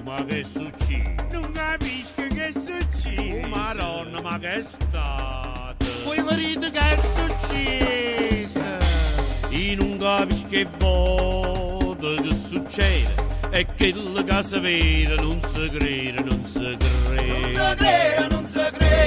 ma che succede? Non capisco che succede. Oh Madonna, ma che è stato? Voi vedete che è successo? Io non capisco che volta che succede. E che la casa vera non si crede, non si crede. Non si crede, non si crede.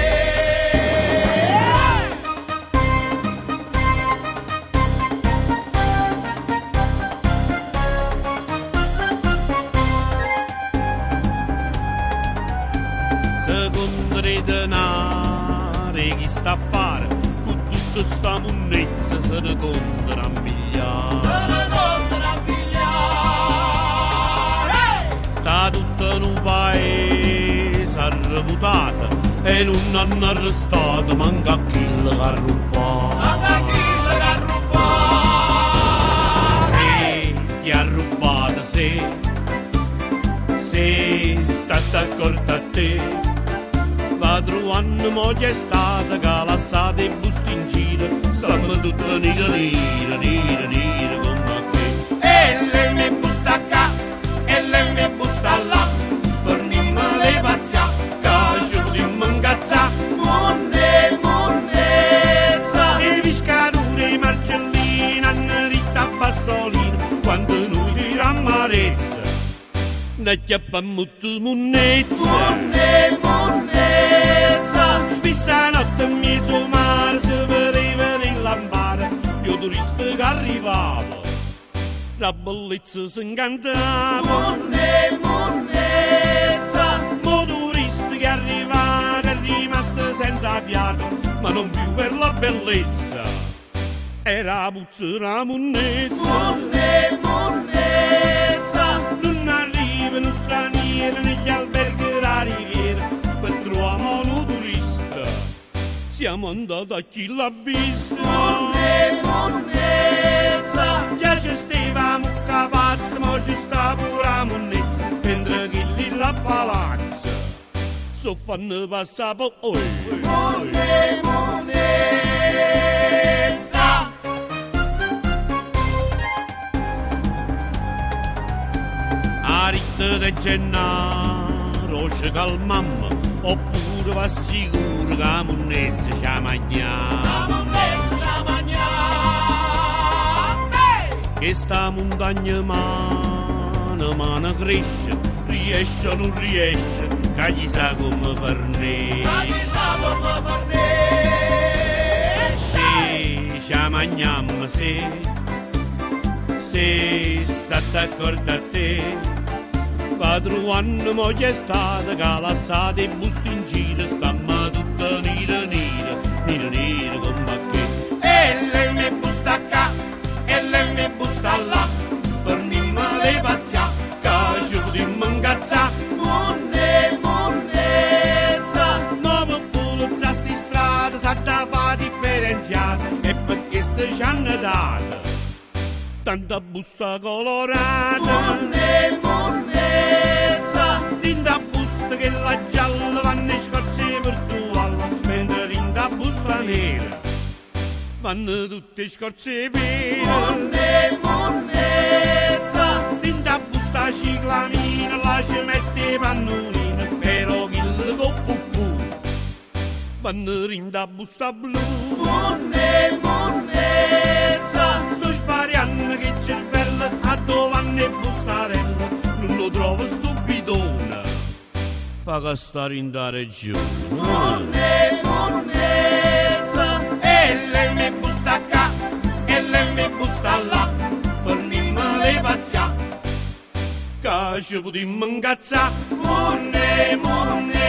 Secondo dei denari chi sta a fare con tutta sta monnezza se ne contano a migliaia. Se ne contano a migliaia. Sta tutto in un paese arreputato e non hanno arrestato manca chi l'ha rubato. Manca chi l'ha rubato. Se chi ha rubato se stata accorta a te. La trovando moglie è stata che lassata e busta in giro. Stiamo tutte nire come che. E lei mi busta qua, e lei mi busta là. Fornimmo le pazzia, che ci potremmo incazzà. Monne, monnezza. E viscature, i marcellini, hanno ritta bassolino. Quando noi dirammo amarezza, ne chiappammo tutte monnezza. Monne, monnezza. Spessa notte in mezzo mare si vedeva in lampare. Io turista che arrivavo, la bellezza si incantava. Monne, monnezza. Mo turista che arrivava è rimasto senza fiato, ma non più per la bellezza, era puzza la monnezza. Monne, monnezza. Non arrivano stranieri negli alberghi della riviera per trovare un turista. Siamo andati a chi l'ha visto. Monne, monnezza. Già ci stavamo capazzi, ma ci sta pure la monnezza. Mentre chi lì la palazza so fanno passare poi. Monne, monnezza. A ritta di Gennaro ci calmammo, oppure va sicuro che la monnezza ci La mangiamo. monnezza la mangiamo. Che sta montagna mano cresce, riesce o non riesce, che gli sa come farne. Ma chi sa come farne? Se ci mangiamo, se state accorto a te, padrone moglie è stata che lassata e busta in giro, stamma tutta nera come che. E lei mi busta qua, e lei mi busta là. Fornimmo le pazzia, che ci potremmo incazzà. Monne, monnezza. Ma per polizzarsi in strada sa da fa differenziata, e perché se ci hanno dato tanta busta colorata. Monne, monnezza. Rinda busta che la gialla vanno scorze virtuali, mentre rinda busta nera vanno tutte scorze vere. Monne, monnezza. Rinda busta ciclamina la ci mette pannolina, però chi le coppuppù vanno rinda busta blu. Monne, monnezza. Sto spariando che cervello a dove vanno e bustarella, non lo trovo sto bidone, fa che stare in da regione. Monne, monnezza. E lei mi busta qua, e lei mi busta là. Fornimmo le pazzia, Che ci potremmo incazzare. monne, monnezza.